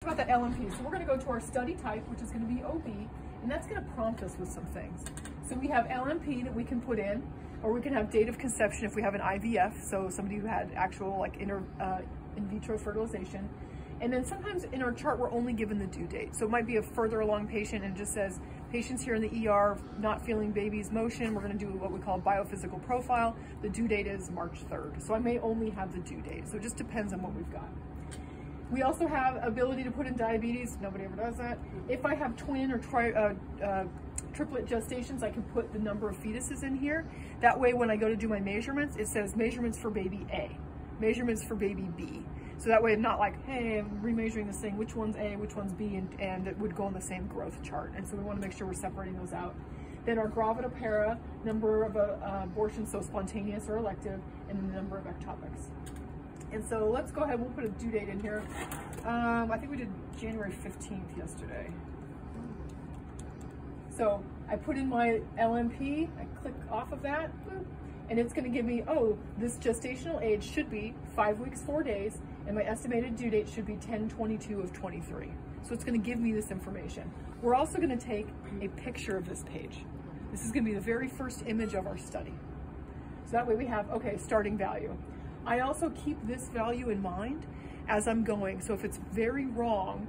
about that LMP. So we're gonna go to our study type, which is gonna be OB, and that's gonna prompt us with some things. So we have LMP that we can put in, or we can have date of conception if we have an IVF, so somebody who had actual like in vitro fertilization. And then sometimes in our chart, we're only given the due date. So it might be a further along patient and it just says, patients here in the ER not feeling baby's motion. We're gonna do what we call a biophysical profile. The due date is March 3rd. So I may only have the due date. So it just depends on what we've got. We also have ability to put in diabetes. Nobody ever does that. If I have twin or triplet gestations, I can put the number of fetuses in here. That way, when I go to do my measurements, it says measurements for baby A, measurements for baby B. So that way I'm not like, hey, I'm remeasuring this thing, which one's A, which one's B, and it would go on the same growth chart. And so we want to make sure we're separating those out. Then our gravida para, number of abortions, so spontaneous or elective, and the number of ectopics. And so let's go ahead, we'll put a due date in here. I think we did January 15th yesterday. So I put in my LMP, I click off of that, boop, and it's gonna give me, oh, this gestational age should be 5 weeks, 4 days, and my estimated due date should be 10/22 of 23. So it's gonna give me this information. We're also gonna take a picture of this page. This is gonna be the very first image of our study. So that way we have, okay, starting value. I also keep this value in mind as I'm going. So if it's very wrong,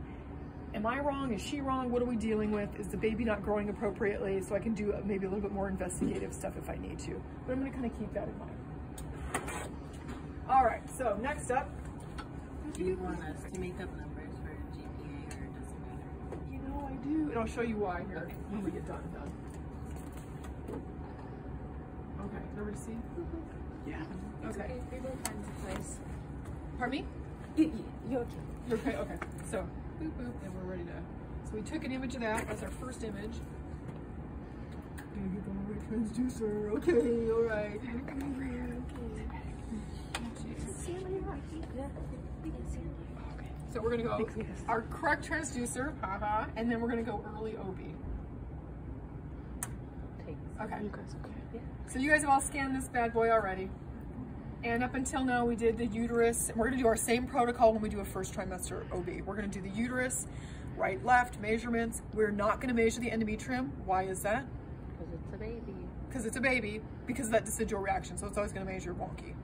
am I wrong? Is she wrong? What are we dealing with? Is the baby not growing appropriately? So I can do maybe a little bit more investigative stuff if I need to. But I'm gonna kind of keep that in mind. All right, so next up. Do you want us to make up numbers for GPA or it doesn't matter? You know I do, and I'll show you why here Okay. when we get done. Okay, everybody see? Yeah. Okay. We will find a place. Pardon me? You're okay. You're okay, okay. So, boop, boop, and we're ready to. So we took an image of that. That's our first image. Gonna get the right transducer. Okay, all right. So we're gonna go our correct transducer, haha, and then we're gonna go early OB. Okay. You guys okay? Yeah. So you guys have all scanned this bad boy already. And up until now, we did the uterus. We're gonna do our same protocol when we do a first trimester OB. We're gonna do the uterus, right, left, measurements. We're not gonna measure the endometrium. Why is that? Because it's a baby. Because it's a baby, because of that decidual reaction. So it's always gonna measure wonky.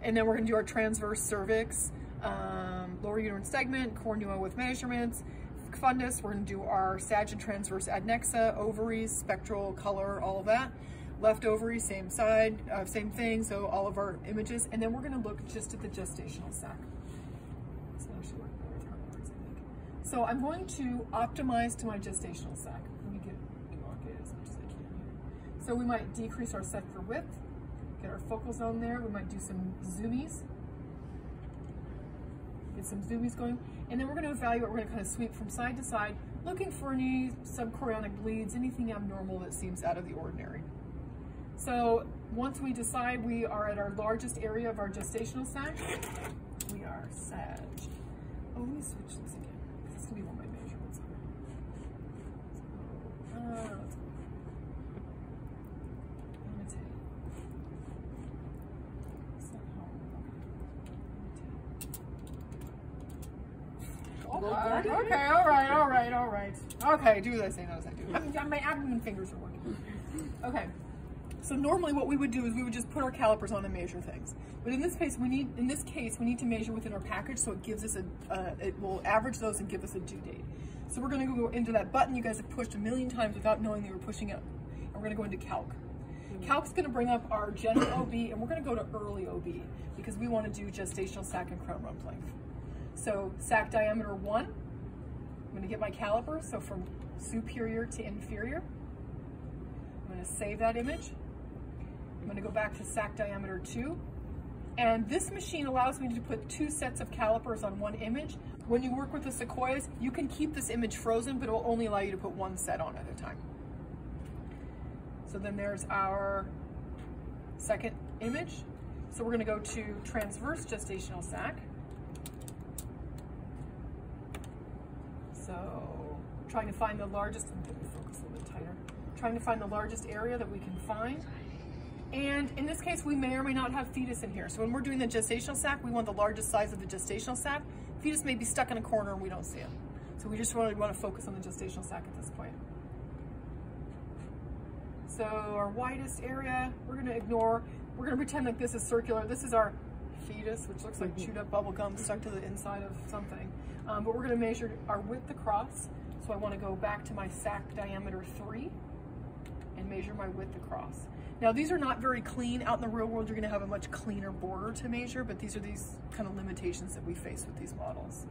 And then we're gonna do our transverse cervix, lower uterine segment, cornua with measurements, fundus. We're gonna do our sag and transverse adnexa, ovaries, spectral, color, all of that. Left ovary, same side, same thing, so all of our images. And then we're gonna look just at the gestational sac. This will actually work better with her words, I think. So I'm going to optimize to my gestational sac. Let me get elongated as much as I can here. So we might decrease our sector width, get our focal zone there. We might do some zoomies. Get some zoomies going. And then we're gonna evaluate, we're gonna kind of sweep from side to side, looking for any subchorionic bleeds, anything abnormal that seems out of the ordinary. So once we decide we are at our largest area of our gestational sac, we are sag. Oh, let me switch this again, because this is gonna be what my measurements are. Let's imitate. Okay, all right. Okay, do as I say, not as I do. My abdomen fingers are working. Okay. So normally what we would do is we would just put our calipers on and measure things. But in this case, we need to measure within our package, so it gives us it will average those and give us a due date. So we're gonna go into that button you guys have pushed a million times without knowing that you were pushing it. And we're gonna go into calc. Calc's gonna bring up our general OB, and we're gonna go to early OB because we wanna do gestational sac and crown rump length. So sac diameter 1, I'm gonna get my caliper, so from superior to inferior. I'm gonna save that image. I'm gonna go back to sac diameter 2. And this machine allows me to put 2 sets of calipers on one image. When you work with the sequoias, you can keep this image frozen, but it will only allow you to put 1 set on at a time. So then there's our second image. So we're gonna go to transverse gestational sac. So trying to find the largest, I'm going to focus a little bit tighter, trying to find the largest area that we can find. And in this case, we may or may not have fetus in here. So when we're doing the gestational sac, we want the largest size of the gestational sac. fetus may be stuck in a corner and we don't see it. So we just really want to focus on the gestational sac at this point. So our widest area, we're going to ignore. We're going to pretend like this is circular. This is our fetus, which looks like chewed up bubble gum stuck to the inside of something. But we're going to measure our width across. So I want to go back to my sac diameter 3 and measure my width across. Now these are not very clean. Out in the real world, you're going to have a much cleaner border to measure, but these are these kind of limitations that we face with these models.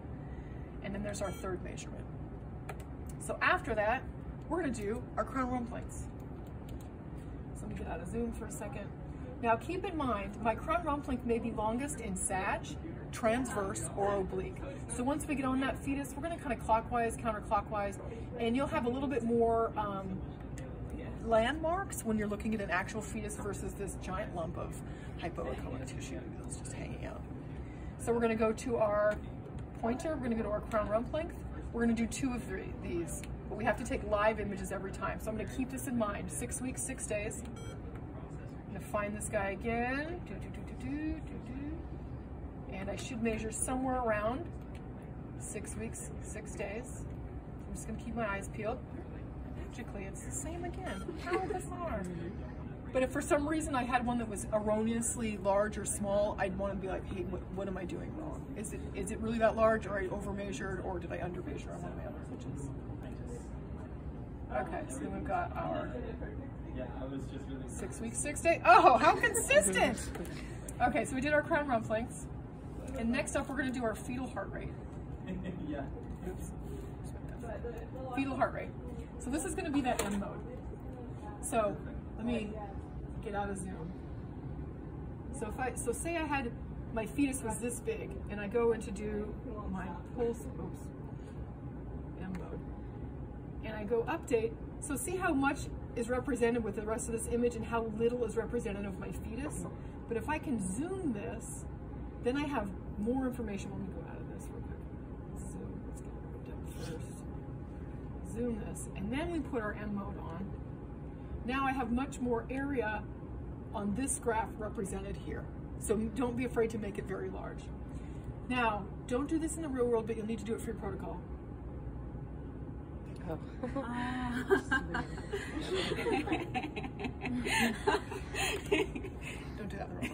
And then there's our third measurement. So after that, we're going to do our crown rump lengths. So let me get out of zoom for a second. Now keep in mind, my crown rump length may be longest in sag, transverse, or oblique. So once we get on that fetus, we're going to kind of clockwise, counterclockwise, and you'll have a little bit more landmarks when you're looking at an actual fetus versus this giant lump of hypoechoic tissue that's just hanging out. So we're going to go to our pointer, we're going to go to our crown rump length. We're going to do 2 of these, but we have to take live images every time. So I'm going to keep this in mind. 6 weeks, 6 days. I'm going to find this guy again. And I should measure somewhere around 6 weeks, 6 days. I'm just going to keep my eyes peeled. Magically, it's the same again. How bizarre. But if for some reason I had one that was erroneously large or small, I'd want to be like, hey, what am I doing wrong? Is it really that large, or I over-measured, or did I under-measure on one of my other images? Okay, so then we've got our 6 weeks, 6 days. Oh, how consistent! Okay, so we did our crown rump lengths. And next up, we're going to do our fetal heart rate. Oops. Fetal heart rate. So this is going to be that M mode. So let me get out of zoom. So say I had, my fetus was this big, and I go in to do my pulse, oops, M mode, and I go update. So see how much is represented with the rest of this image and how little is represented of my fetus? But if I can zoom this, then I have more information. Let me go out of this real quick. Zoom, let's get it done first. Zoom this, and then we put our M mode on. Now I have much more area on this graph represented here. So don't be afraid to make it very large. Now, don't do this in the real world, but you'll need to do it for your protocol. Oh. Don't do that in the real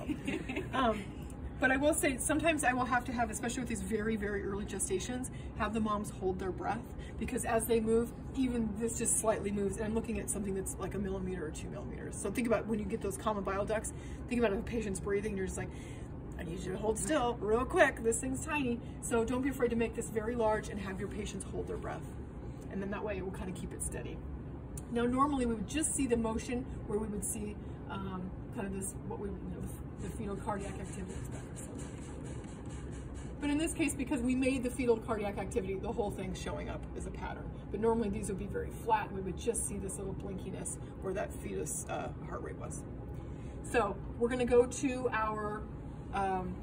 world. But I will say, sometimes I will have to have, especially with these very, very early gestations, have the moms hold their breath, because as they move, even this just slightly moves, and I'm looking at something that's like 1 millimeter or 2 millimeters. So think about when you get those common bile ducts, think about if a patient's breathing, you're just like, I need you to hold still real quick, this thing's tiny. So don't be afraid to make this very large and have your patients hold their breath. And then that way it will kind of keep it steady. Now normally we would just see the motion where we would see kind of this, what we, the fetal cardiac activity is better. So. But in this case, because we made the fetal cardiac activity, the whole thing showing up as a pattern. But normally these would be very flat, and we would just see this little blinkiness where that fetus heart rate was. So we're gonna go to our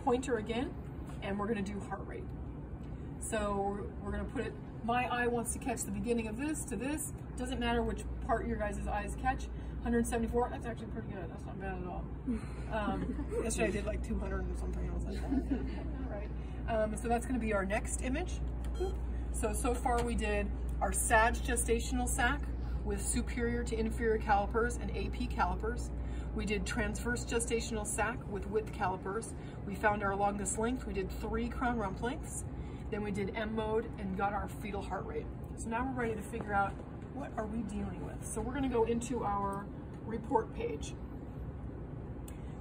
pointer again, and we're gonna do heart rate. So we're gonna put it, my eye wants to catch the beginning of this to this. Doesn't matter which part your guys' eyes catch. 174, that's actually pretty good. That's not bad at all. Yesterday I did like 200 or something. I was like, all right. So that's gonna be our next image. So far we did our sag gestational sac with superior to inferior calipers and AP calipers. We did transverse gestational sac with width calipers. We found our longest length. We did 3 crown rump lengths. Then we did M mode and got our fetal heart rate. So now we're ready to figure out what are we dealing with. So we're gonna go into our report page.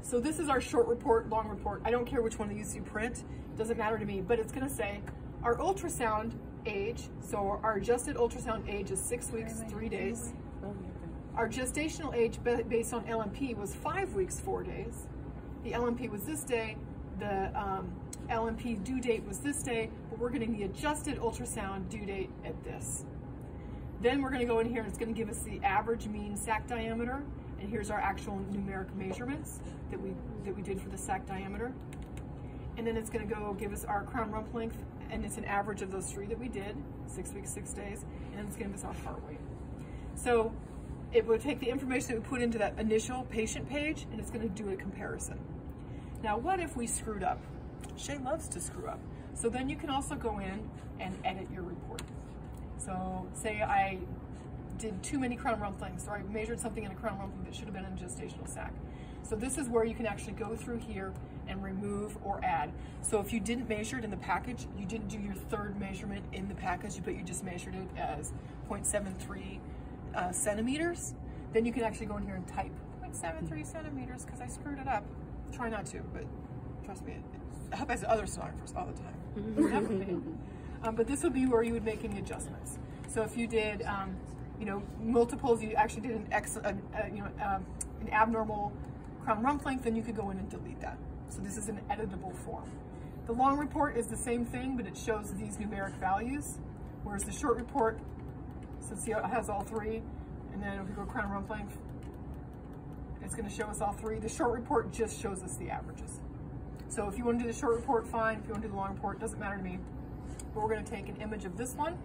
So this is our short report, long report. I don't care which one of these you print, it doesn't matter to me, but it's gonna say our ultrasound age, so our adjusted ultrasound age is 6 weeks, 3 days. Our gestational age based on LMP was 5 weeks, 4 days. The LMP was this day, the LMP due date was this day, but we're getting the adjusted ultrasound due date at this. Then we're gonna go in here and it's gonna give us the average mean sac diameter, and here's our actual numeric measurements that we did for the sac diameter. And then it's gonna go give us our crown rump length, and it's an average of those 3 that we did, 6 weeks, 6 days, and then it's gonna give us our heart rate. So it will take the information that we put into that initial patient page, and it's gonna do a comparison. Now, what if we screwed up? Shea loves to screw up. So then you can also go in and edit your report. So say I did too many crown rumplings, or I measured something in a crown rumpling that should have been in a gestational sac. So this is where you can actually go through here and remove or add. So if you didn't measure it in the package, you didn't do your third measurement in the package, but you just measured it as 0.73 centimeters, then you can actually go in here and type 0.73 centimeters because I screwed it up. Try not to, but trust me, it happens to other sonographers all the time. Never me. But this would be where you would make any adjustments. So if you did, you know, multiples, you actually did an abnormal crown rump length, then you could go in and delete that. So this is an editable form. The long report is the same thing, but it shows these numeric values, whereas the short report, so see how it has all three, and then if we go crown rump length, it's going to show us all three. The short report just shows us the averages. So if you want to do the short report, fine. If you want to do the long report, doesn't matter to me. But we're going to take an image of this one,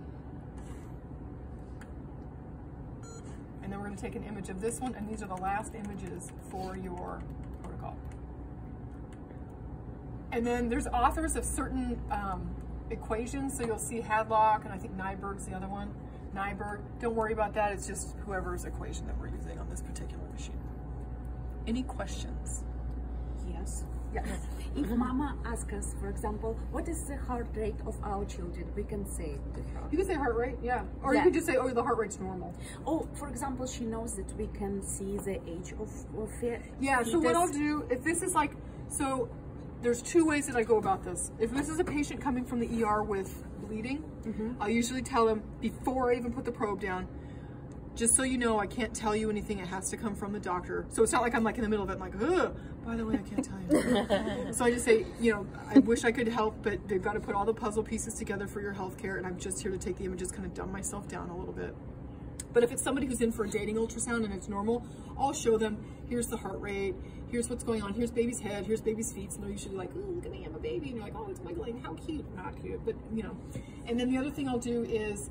and then we're going to take an image of this one, and these are the last images for your protocol. And then there's authors of certain equations, so you'll see Hadlock, and I think Nyberg's the other one. Nyberg, don't worry about that, it's just whoever's equation that we're using on this particular machine. Any questions? Yes. Yes. If Mama asks us, for example, what is the heart rate of our children, we can say it to her. You can say heart rate, yeah. Or Yeah. you could just say, oh, the heart rate's normal. Oh, for example, she knows that we can see the age of Yeah, so what I'll do, if this is like, so there's two ways that I go about this. If this is a patient coming from the ER with bleeding, I'll usually tell them before I even put the probe down, just so you know, I can't tell you anything. It has to come from the doctor. So it's not like I'm like in the middle of it, I'm like, ugh, by the way, I can't tell you. So I just say, you know, I wish I could help, but they've got to put all the puzzle pieces together for your healthcare, and I'm just here to take the images, kind of dumb myself down a little bit. But if it's somebody who's in for a dating ultrasound and it's normal, I'll show them, here's the heart rate, here's what's going on, here's baby's head, here's baby's feet. So they're usually like, oh, look at me, I'm a baby. And you're like, oh, it's wiggling, how cute. Not cute, but you know. And then the other thing I'll do is,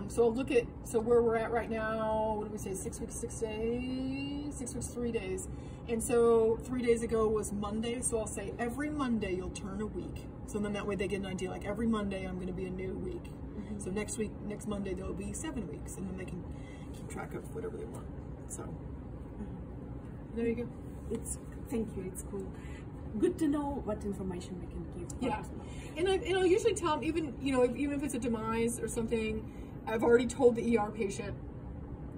so I'll look at, so where we're at right now, what did we say, 6 weeks, 6 days? 6 weeks, 3 days. And so 3 days ago was Monday, so I'll say every Monday you'll turn a week. So then that way they get an idea, like every Monday I'm gonna be a new week. So next week, next Monday, there'll be 7 weeks, and then they can keep track of whatever they want. So there you go. Thank you, it's cool. Good to know what information we can give. Yeah, and I'll usually tell them, even, you know, even if it's a demise or something, I've already told the ER patient,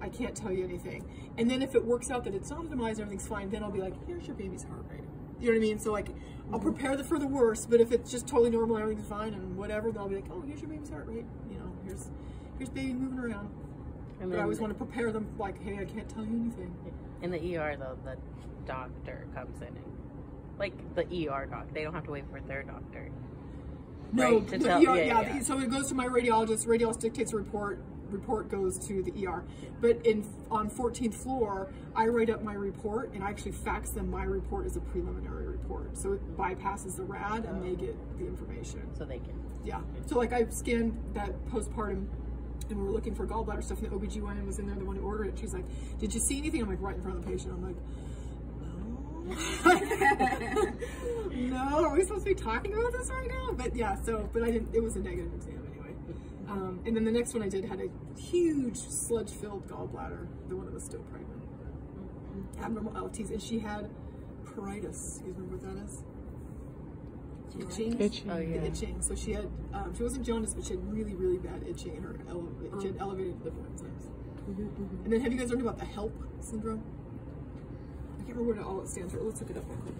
I can't tell you anything. And then if it works out that it's not a demise, everything's fine, then I'll be like, here's your baby's heart rate. You know what I mean? So like, I'll prepare for the worst, but if it's just totally normal, everything's fine and whatever, then I'll be like, oh, here's your baby's heart rate. You know, here's baby moving around. But I always want to prepare them like, hey, I can't tell you anything. In the ER though, the doctor comes in and, like the ER doc, they don't have to wait for their doctor. No, right, to the tell, ER, yeah. So it goes to my radiologist. Radiologist dictates a report. Report goes to the ER. But on 14th floor, I write up my report and I actually fax them my report as a preliminary report. So it bypasses the RAD and they get the information. So they can. Yeah. So like I scanned that postpartum and we were looking for gallbladder stuff and the OBGYN was in there, the one who ordered it. She's like, did you see anything? I'm like, right in front of the patient. I'm like, no, are we supposed to be talking about this right now? But yeah, but I didn't, it was a negative exam anyway. And then the next one I did had a huge sludge-filled gallbladder, the one that was still pregnant. Abnormal LFTs, and she had pruritus. You remember what that is? Itching. Oh, yeah. The itching. So she had, she wasn't jaundice, but she had really, really bad itching in her, she had elevated liver enzymes. And then have you guys learned about the HELP syndrome? I can't remember what all it stands for. Let's look it up real quick.